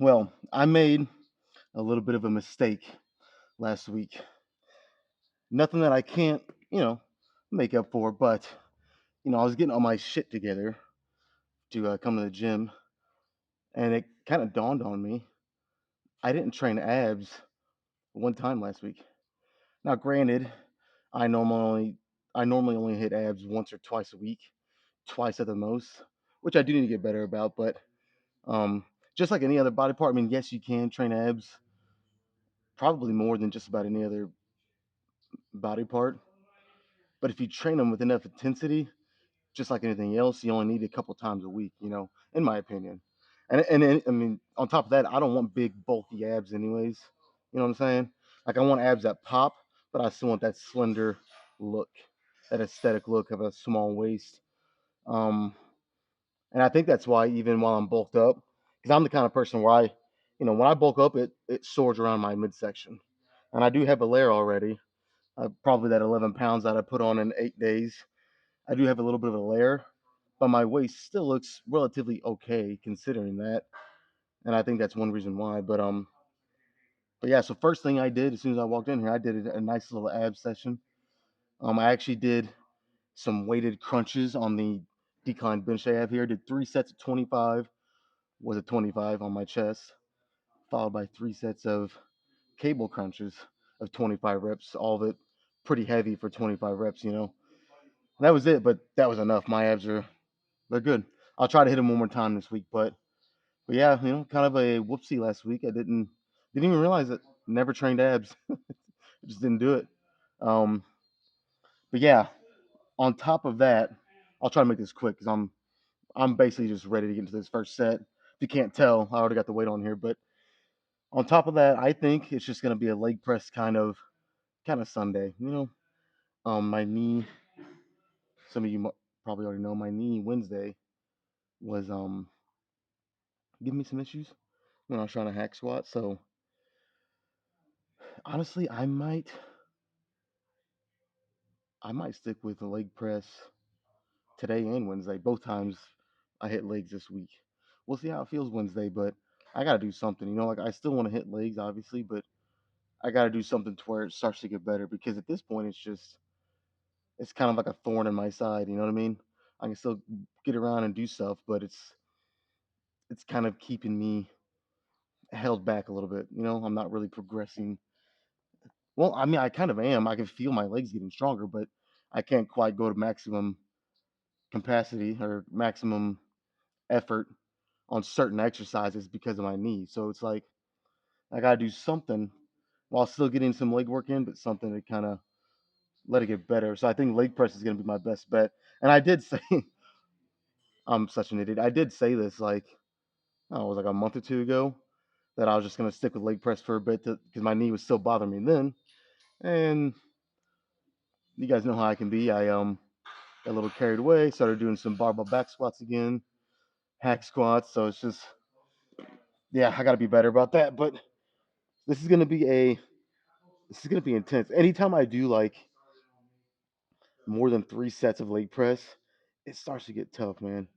Well, I made a little bit of a mistake last week. Nothing that I can't, you know, make up for, but I was getting all my shit together to come to the gym, and it kind of dawned on me I didn't train abs one time last week. Now, granted, I normally I normally only hit abs once or twice a week, twice at the most, which I do need to get better about. But just like any other body part, I mean, yes, you can train abs probably more than just about any other body part. But if you train them with enough intensity, just like anything else, you only need a couple times a week, in my opinion. And I mean, on top of that, I don't want big bulky abs anyways. You know what I'm saying? Like I want abs that pop, but I still want that slender look, that aesthetic look of a small waist. Um, and I think that's why even while I'm bulked up, because I'm the kind of person where when I bulk up, it soars around my midsection, and I do have a layer already. Probably that 11 pounds that I put on in 8 days. I do have a little bit of a layer, but my waist still looks relatively okay considering that, and I think that's one reason why. But yeah. So first thing I did as soon as I walked in here, I did a nice little ab session. I actually did some weighted crunches on the decline bench I have here. Did 3 sets of 25, was a 25 on my chest, followed by 3 sets of cable crunches of 25 reps. All of it pretty heavy for 25 reps. And that was it, but that was enough. My abs are they're good. I'll try to hit them one more time this week, but yeah, kind of a whoopsie last week. I didn't even realize it. Never trained abs. I just didn't do it. Um, but yeah, on top of that, I'll try to make this quick because I'm basically just ready to get into this first set. If you can't tell, I already got the weight on here. But on top of that, I think it's just gonna be a leg press kind of Sunday. My knee. Some of you probably already know my knee Wednesday was giving me some issues when I was trying to hack squat. So honestly, I might stick with the leg press today and Wednesday. Both times I hit legs this week. We'll see how it feels Wednesday, but I gotta do something. Like I still want to hit legs, obviously, but I gotta do something to where it starts to get better because at this point it's kind of like a thorn in my side. You know what I mean? I can still get around and do stuff, but it's kind of keeping me held back a little bit. I'm not really progressing. Well, I mean, I kind of am. I can feel my legs getting stronger, but I can't quite go to maximum capacity or maximum effort on certain exercises because of my knee. So it's like I gotta do something while still getting some leg work in, but something to kind of let it get better. So I think leg press is gonna be my best bet. And I did say I'm such an idiot. I did say this like it was like a month or two ago that I was just gonna stick with leg press for a bit because my knee was still bothering me then. And you guys know how I can be. I got a little carried away, started doing some barbell back squats again, hack squats. So it's just yeah, I gotta be better about that. But this is gonna be a this is gonna be intense. Anytime I do like more than 3 sets of leg press, it starts to get tough, man.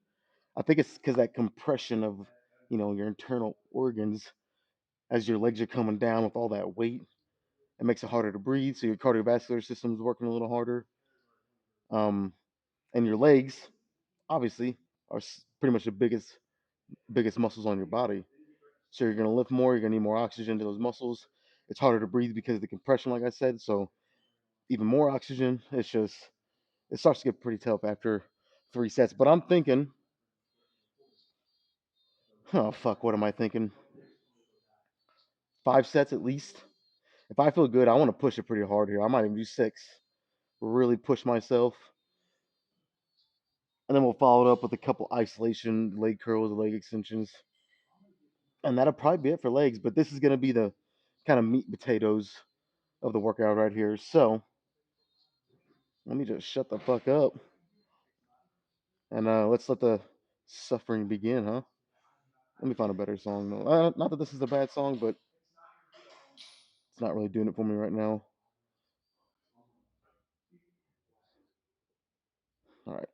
I think it's because that compression of your internal organs as your legs are coming down with all that weight, it makes it harder to breathe. So your cardiovascular system is working a little harder. Um, and your legs, obviously, are pretty much the biggest muscles on your body. So you're gonna lift more. You're gonna need more oxygen to those muscles. It's harder to breathe because of the compression, like I said. So even more oxygen. It starts to get pretty tough after 3 sets. But I'm thinking, oh fuck, what am I thinking? 5 sets at least. If I feel good, I want to push it pretty hard here. I might even do 6. Really push myself. And then we'll follow it up with a couple isolation leg curls, leg extensions. And that'll probably be it for legs. But this is going to be the kind of meat and potatoes of the workout right here. So let me just shut the fuck up. And let's let the suffering begin, huh? Let me find a better song, though. Not that this is a bad song, but it's not really doing it for me right now. All right.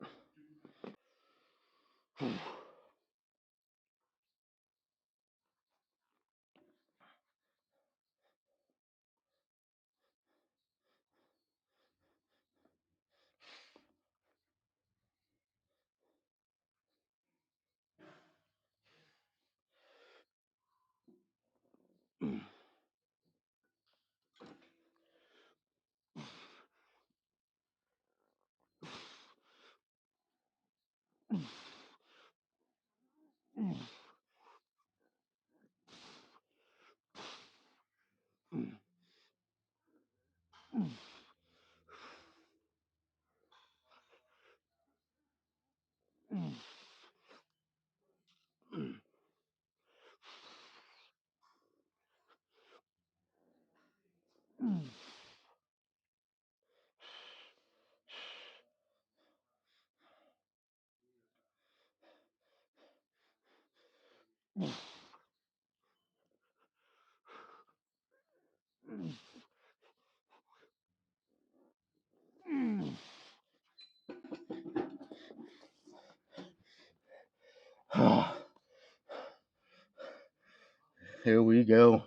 Here we go.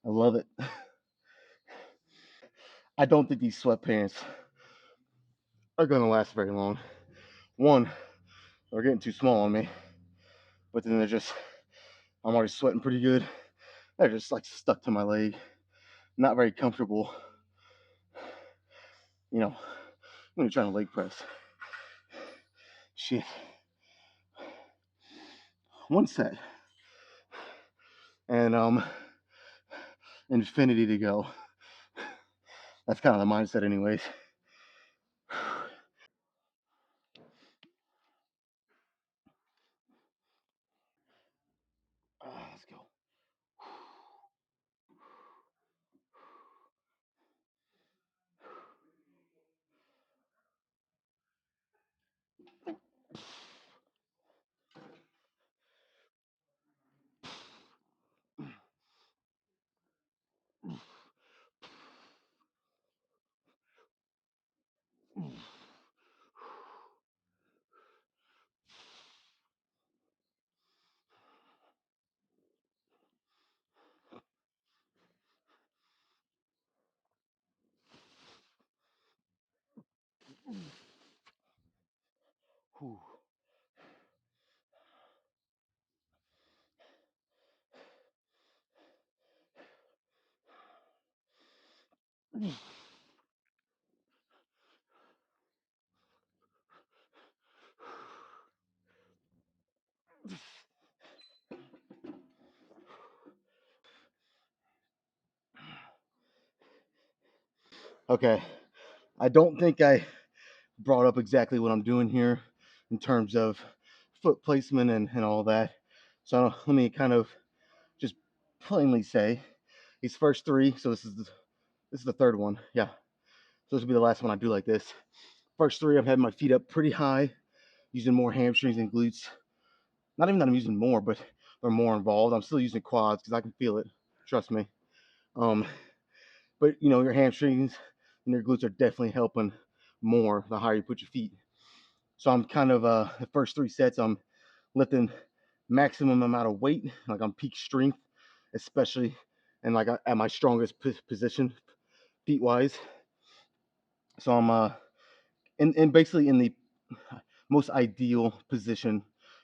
I love it. I don't think these sweatpants are gonna last very long. One, they're getting too small on me, but then I'm already sweating pretty good. They're just like stuck to my leg. Not very comfortable, you know, when you're trying to leg press. Shit. One set. And infinity to go. That's kind of the mindset anyways. Let's go. Whew. Okay. I don't think I brought up exactly what I'm doing here in terms of foot placement and all that. So let me kind of just plainly say these first 3. So this is the third one. Yeah. So this will be the last one I do like this. First 3, I'm having my feet up pretty high, using more hamstrings and glutes. Not even that I'm using more, but they're more involved. I'm still using quads because I can feel it. Trust me. Um, but your hamstrings and your glutes are definitely helping more the higher you put your feet. So I'm kind of the first 3 sets I'm lifting maximum amount of weight, like on peak strength, especially and like at my strongest position feet wise. So I'm in basically in the most ideal position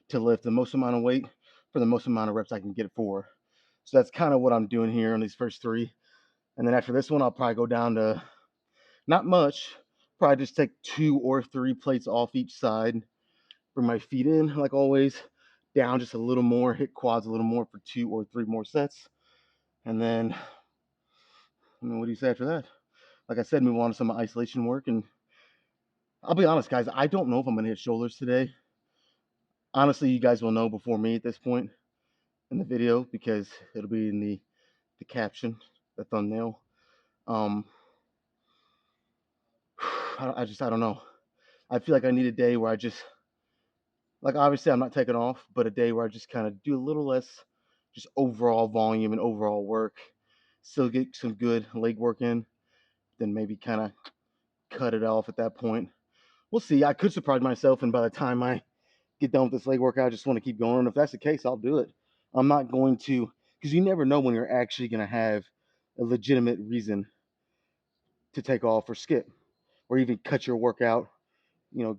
to lift the most amount of weight for the most amount of reps I can get it for. So that's kind of what I'm doing here on these first 3. And then after this one, I'll probably go down to not much. Probably just take 2 or 3 plates off each side. Bring my feet in, like always, down just a little more, hit quads a little more for 2 or 3 more sets. And then, I mean, what do you say after that? Like I said, move on to some isolation work. And I'll be honest, guys, I don't know if I'm going to hit shoulders today. Honestly, you guys will know before me at this point in the video because it'll be in the caption, the thumbnail. Um, I don't know. I feel like I need a day where I just, like, obviously I'm not taking off, but a day where I just kind of do a little less just overall volume and overall work, still get some good leg work in, then maybe kind of cut it off at that point. We'll see. I could surprise myself, and by the time I get done with this leg workout, I just want to keep going. And if that's the case, I'll do it. I'm not going to, because you never know when you're actually going to have a legitimate reason to take off or skip, or even cut your workout,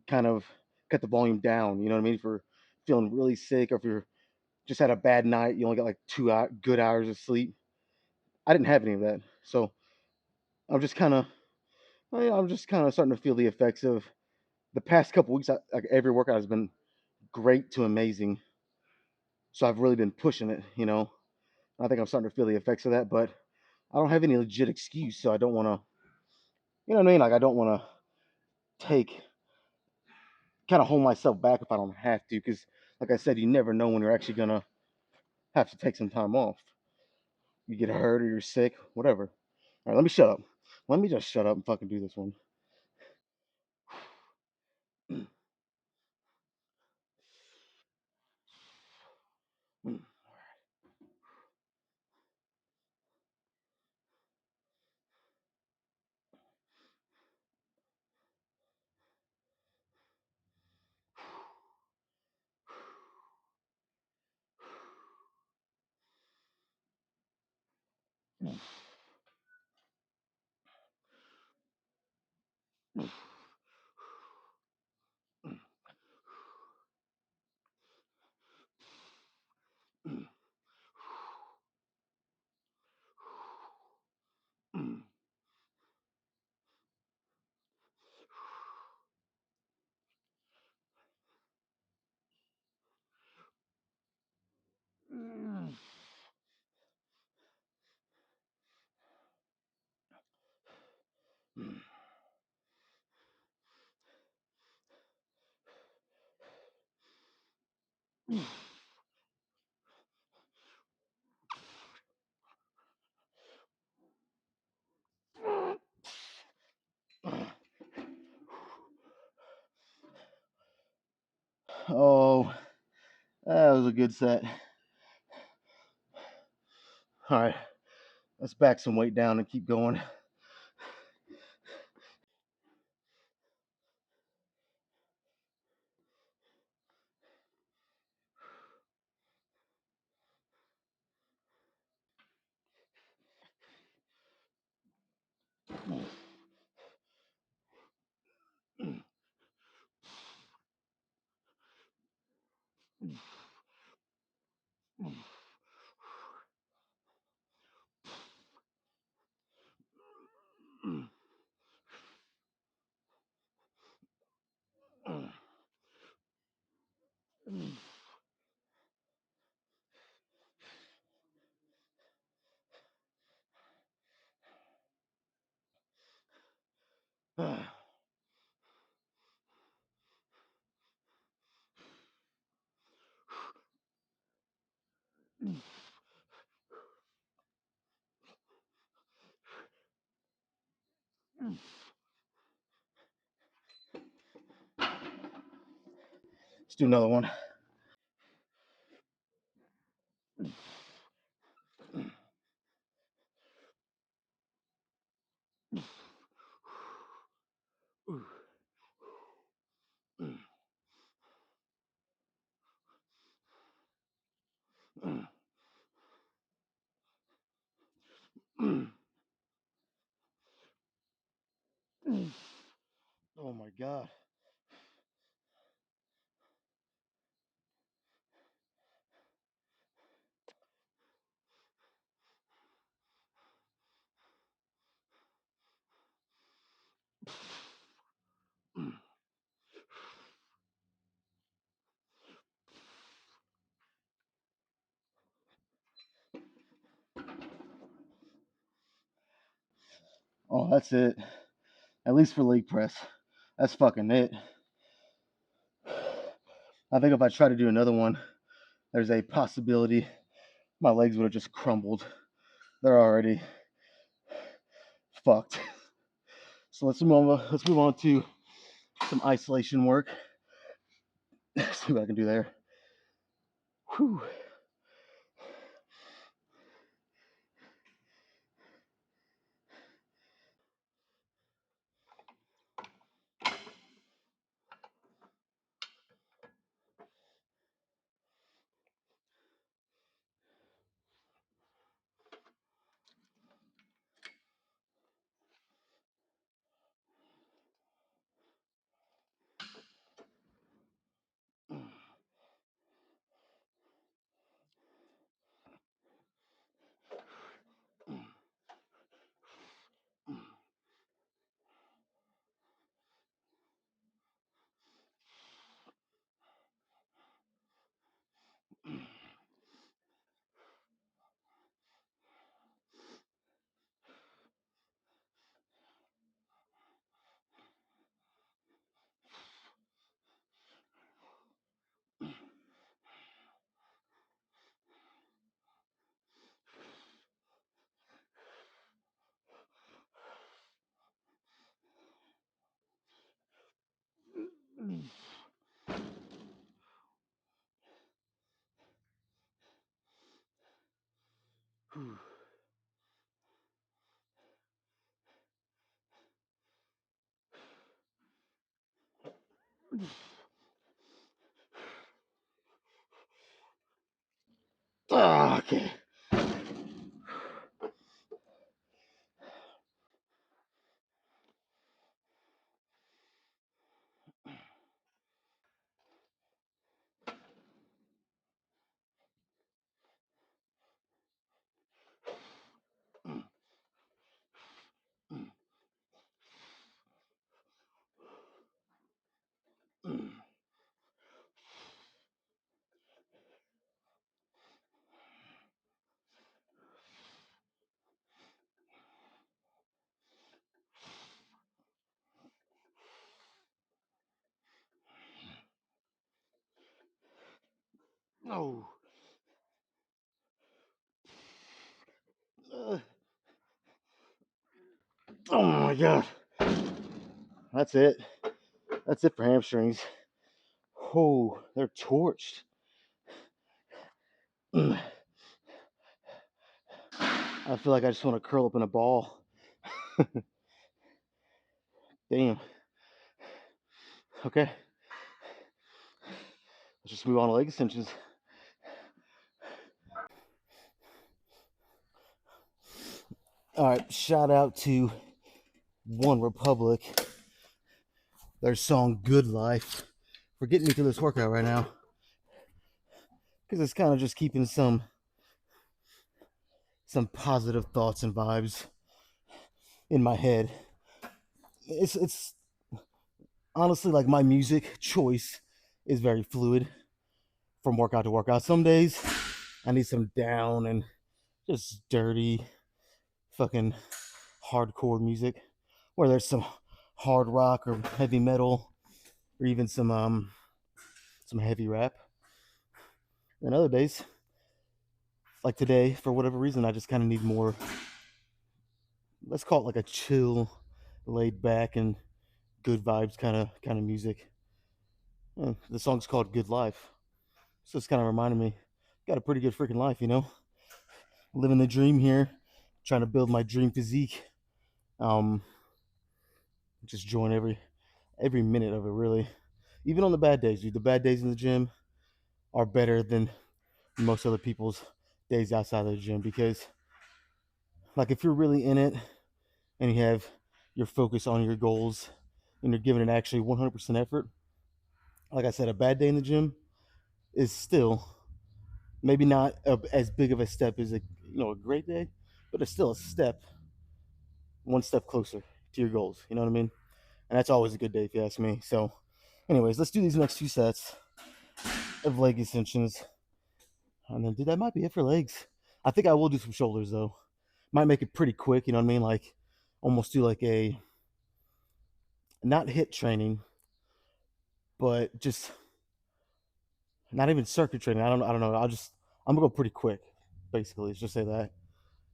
kind of cut the volume down. You know what I mean? If you're feeling really sick, or if you're just had a bad night, you only got like 2 good hours of sleep. I didn't have any of that. So I'm just kind of, I'm just kind of starting to feel the effects of the past couple weeks. Like every workout has been great to amazing. So I've really been pushing it. I think I'm starting to feel the effects of that, but I don't have any legit excuse, so I don't want to, you know what I mean? Like I don't want to kind of hold myself back if I don't have to, because like I said, you never know when you're actually gonna have to take some time off. You get hurt or you're sick, whatever. All right, let me shut up. Let me just shut up and fucking do this one. Oh, that was a good set. All right, let's back some weight down and keep going. Let's do another one. Oh my god. Oh, that's it. At least for leg press. That's fucking it. I think if I try to do another one, there's a possibility my legs would have just crumbled. They're already fucked. So let's move on to some isolation work. See what I can do there. Whew. Okay. Oh. Oh my god. That's it. That's it for hamstrings. Oh, they're torched. I feel like I just want to curl up in a ball. Damn. Okay. Let's just move on to leg extensions. All right. Shout out to One Republic. Their song "Good Life" for getting me through this workout right now. Because it's kind of just keeping some positive thoughts and vibes in my head. It's honestly like my music choice is very fluid from workout to workout. Some days I need some down and just dirty fucking hardcore music, where there's some hard rock or heavy metal or even some heavy rap. And other days, like today, for whatever reason, I just kind of need more. Let's call it like a chill, laid back, and good vibes kind of music. The song's called "Good Life," so it's kind of reminding me, got a pretty good freaking life, you know. Living the dream here, trying to build my dream physique. Um, just join every minute of it, really. Even on the bad days, dude. The bad days in the gym are better than most other people's days outside of the gym, because, like, if you're really in it and you have your focus on your goals and you're giving it actually 100% effort, like I said, a bad day in the gym is still maybe not as big of a step as a great day, but it's still a step, one step closer to your goals. You know what I mean? And that's always a good day if you ask me. So, anyways, let's do these next two sets of leg extensions, and then, dude, that might be it for legs. I think I will do some shoulders though. Might make it pretty quick. You know what I mean? Like, almost do like a not hit training, but just not even circuit training. I don't know. I'm gonna go pretty quick. Basically, let's just say that.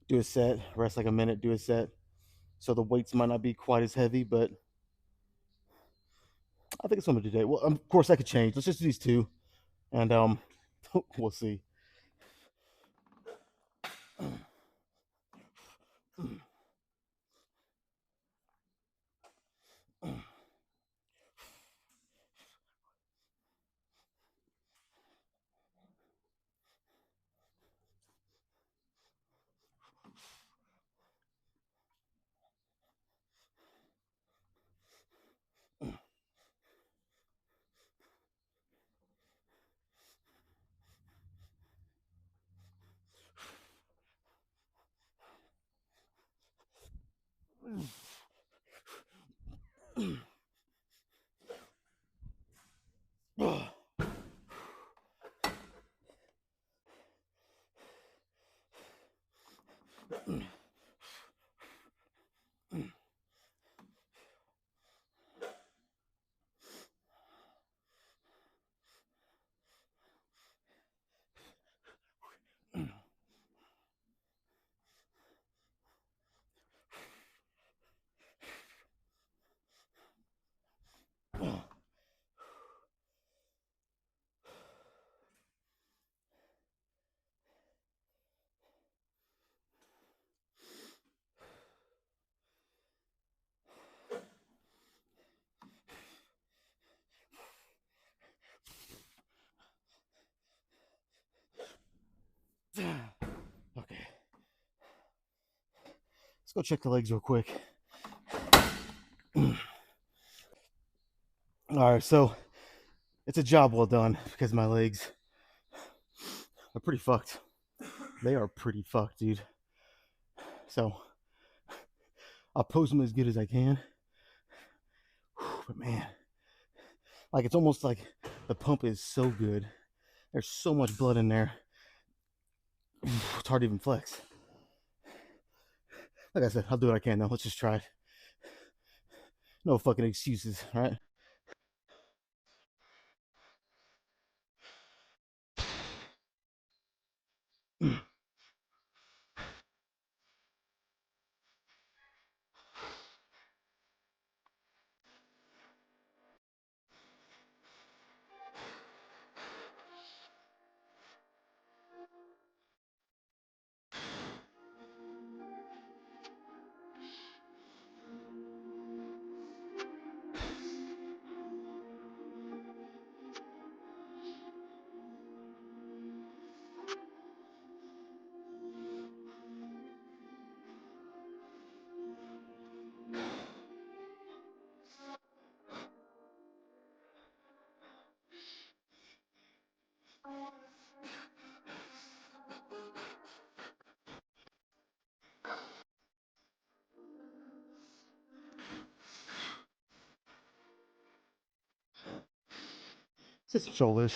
Do a set, rest like a minute, do a set. So the weights might not be quite as heavy, but I think it's something to do today. Well, of course that could change. Let's just do these two, and we'll see. Okay, let's go check the legs real quick. All right, so it's a job well done because my legs are pretty fucked. They are pretty fucked, dude. So I'll pose them as good as I can. But man, like it's almost like the pump is so good. There's so much blood in there. It's hard to even flex. Like I said, I'll do what I can though. Let's just try it. No fucking excuses, right? Just shoulders.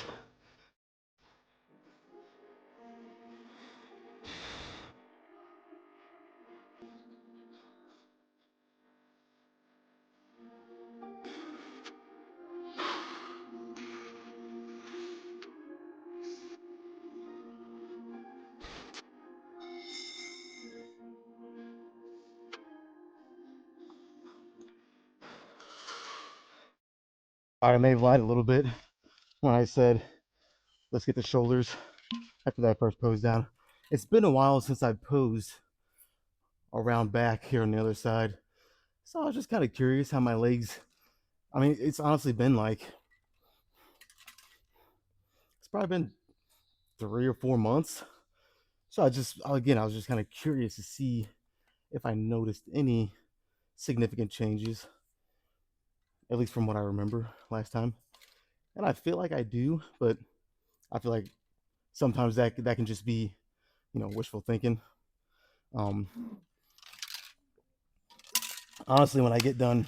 All right, I may have lied a little bit when I said let's get the shoulders after that first pose down. It's been a while since I posed around back here on the other side. So I was just kind of curious how my legs. I mean, it's honestly been like it's probably been 3 or 4 months. So I was just kind of curious to see if I noticed any significant changes, at least from what I remember last time. And I feel like I do, but I feel like sometimes that can just be, wishful thinking. Um, Honestly, when I get done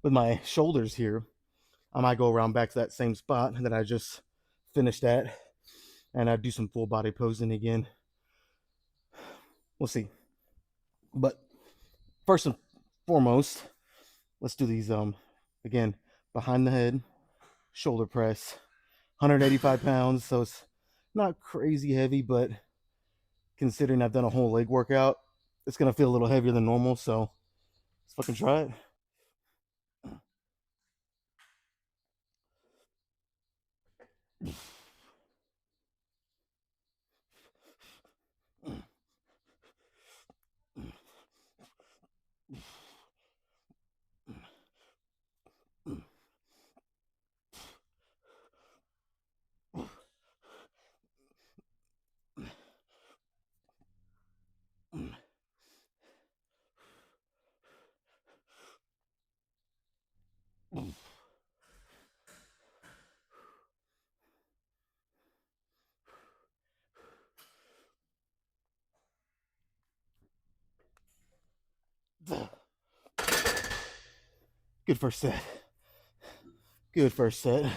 with my shoulders here, I might go around back to that same spot that I just finished at, and I do some full body posing again. We'll see. But first and foremost, let's do these again, behind the head shoulder press, 185 pounds, so it's not crazy heavy, but considering I've done a whole leg workout, it's gonna feel a little heavier than normal, so let's fucking try it. Good first set. Good first set.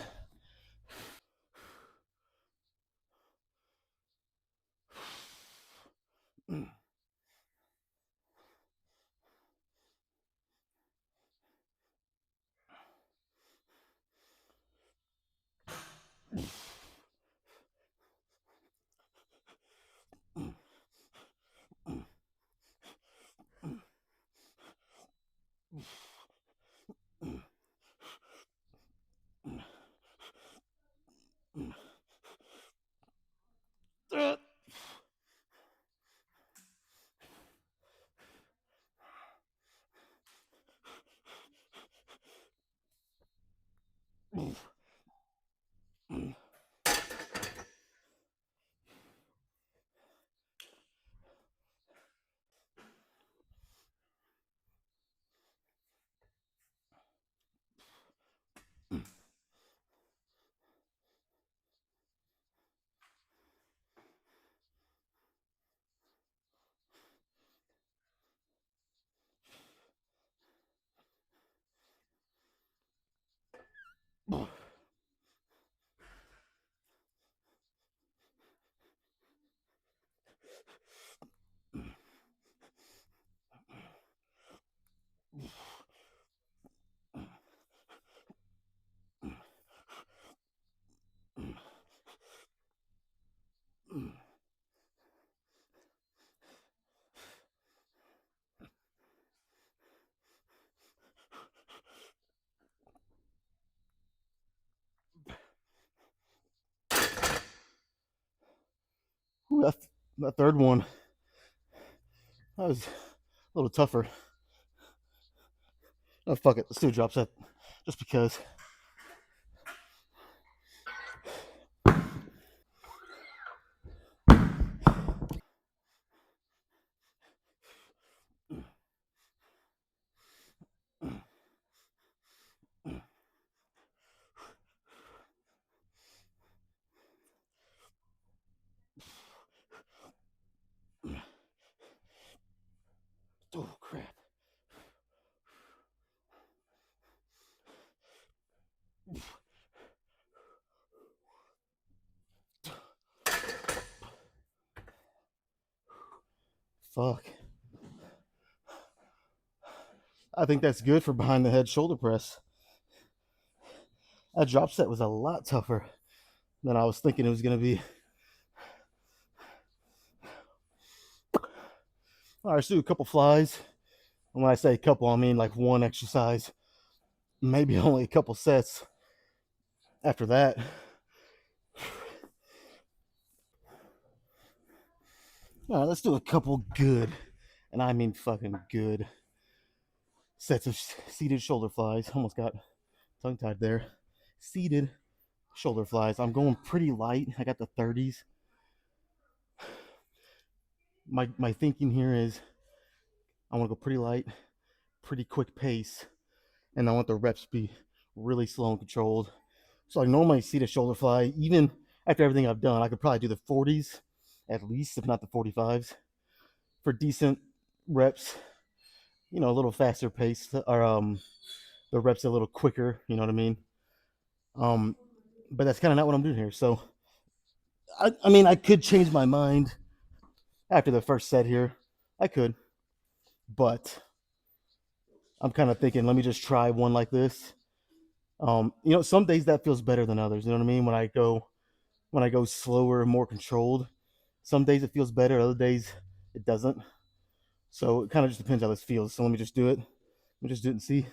That third one, that was a little tougher. Oh, fuck it. Let's do a drop set. Just because. Oh, crap. Fuck. I think that's good for behind the head shoulder press. That drop set was a lot tougher than I was thinking it was going to be. All right, let's do a couple flies. And when I say a couple, I mean like one exercise, maybe only a couple sets after that. All right, let's do a couple good, and I mean fucking good, sets of seated shoulder flies. Almost got tongue tied there. Seated shoulder flies. I'm going pretty light. I got the 30s. My thinking here is I want to go pretty light, pretty quick pace, and I want the reps to be really slow and controlled. So I normally see the shoulder fly, even after everything I've done, I could probably do the 40s at least, if not the 45s, for decent reps. You know, a little faster pace, or the reps a little quicker. You know what I mean? Um, but that's kind of not what I'm doing here. So I mean, I could change my mind after the first set here. I could, but I'm kind of thinking, let me just try one like this. Some days that feels better than others. You know what I mean? When I go slower, more controlled. Some days it feels better, other days it doesn't. So it kind of just depends how this feels. So let me just do it. Let me just do it and see.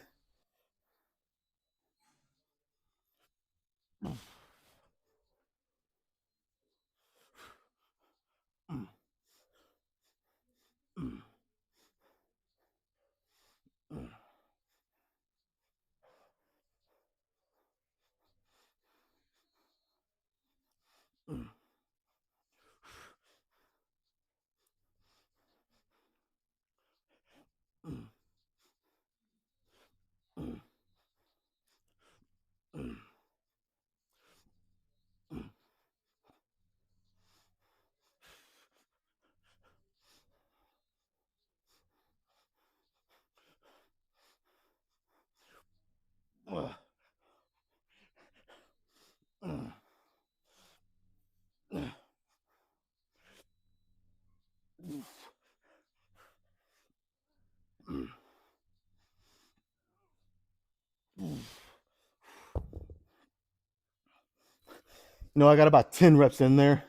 I got about 10 reps in there,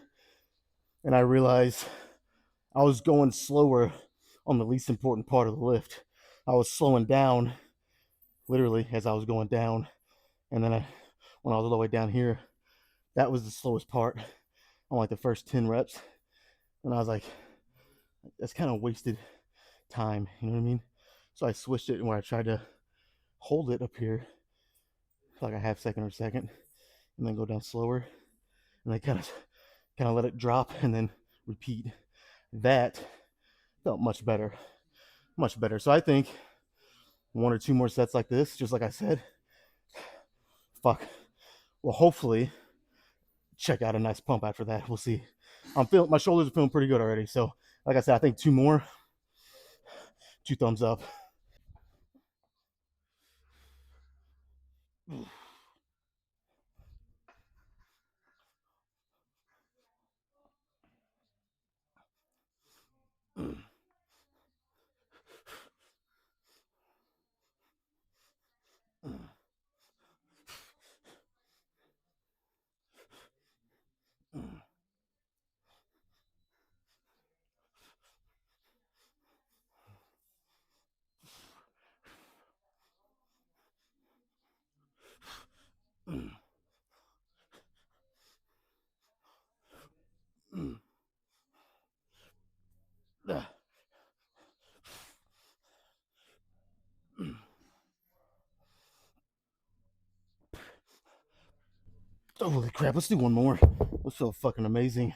and I realized I was going slower on the least important part of the lift. I was slowing down literally as I was going down, and then when I was all the way down here, that was the slowest part on like the first 10 reps. And I was like, that's kind of wasted time, you know what I mean? So I switched it where I tried to hold it up here for like a half second or a second, and then go down slower, and then kind of let it drop and then repeat. That felt much better. So I think one or two more sets like this, just like I said, fuck. Well, hopefully check out a nice pump after that. We'll see. I'm feeling my shoulders are feeling pretty good already. So like I said, I think two more, two thumbs up. Holy crap, let's do one more. This feels fucking amazing.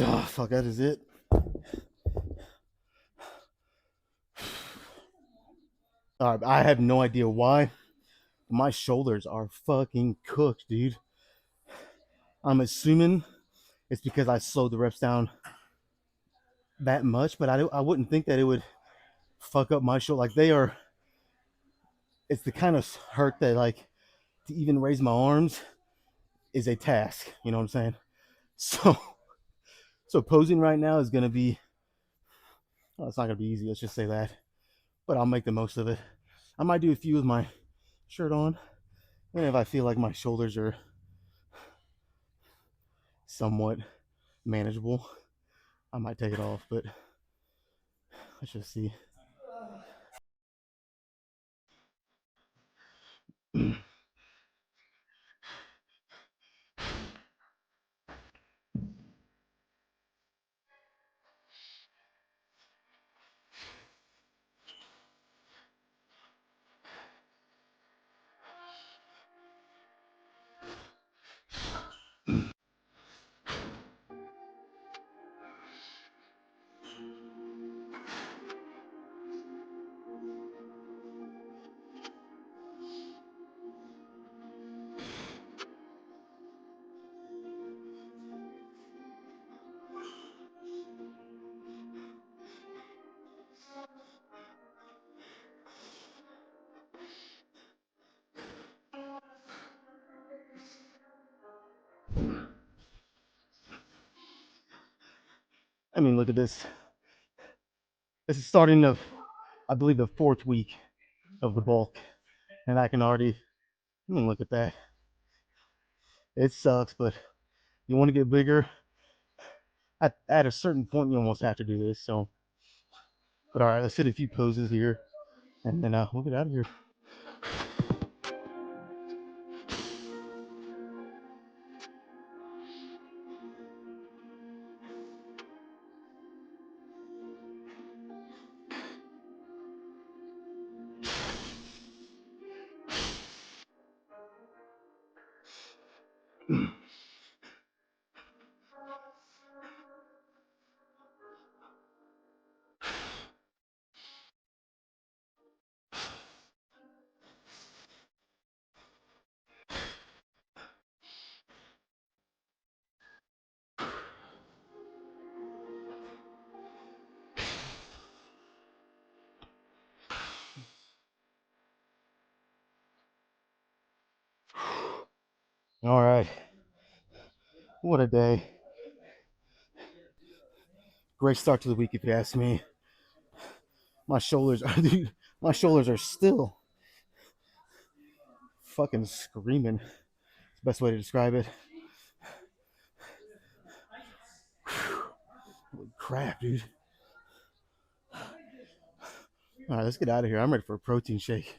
Oh, fuck, that is it. All right, I have no idea why. My shoulders are fucking cooked, dude. I'm assuming it's because I slowed the reps down that much, but I wouldn't think that it would fuck up my shoulder. Like they are, it's the kind of hurt that like to even raise my arms is a task. You know what I'm saying? So, so posing right now is gonna be, well, it's not gonna be easy. Let's just say that, but I'll make the most of it. I might do a few with my shirt on, and if I feel like my shoulders are somewhat manageable, I might take it off. But let's just see. I mean, look at this. This is starting of, I believe, the 4th week of the bulk, and I can already. I mean, look at that. It sucks, but you want to get bigger. At a certain point, you almost have to do this. So, but all right, let's hit a few poses here, and then we'll get out of here. All right, what a day! Great start to the week, if you ask me. My shoulders, dude, my shoulders are still fucking screaming. It's the best way to describe it. Holy crap, dude. All right, let's get out of here. I'm ready for a protein shake.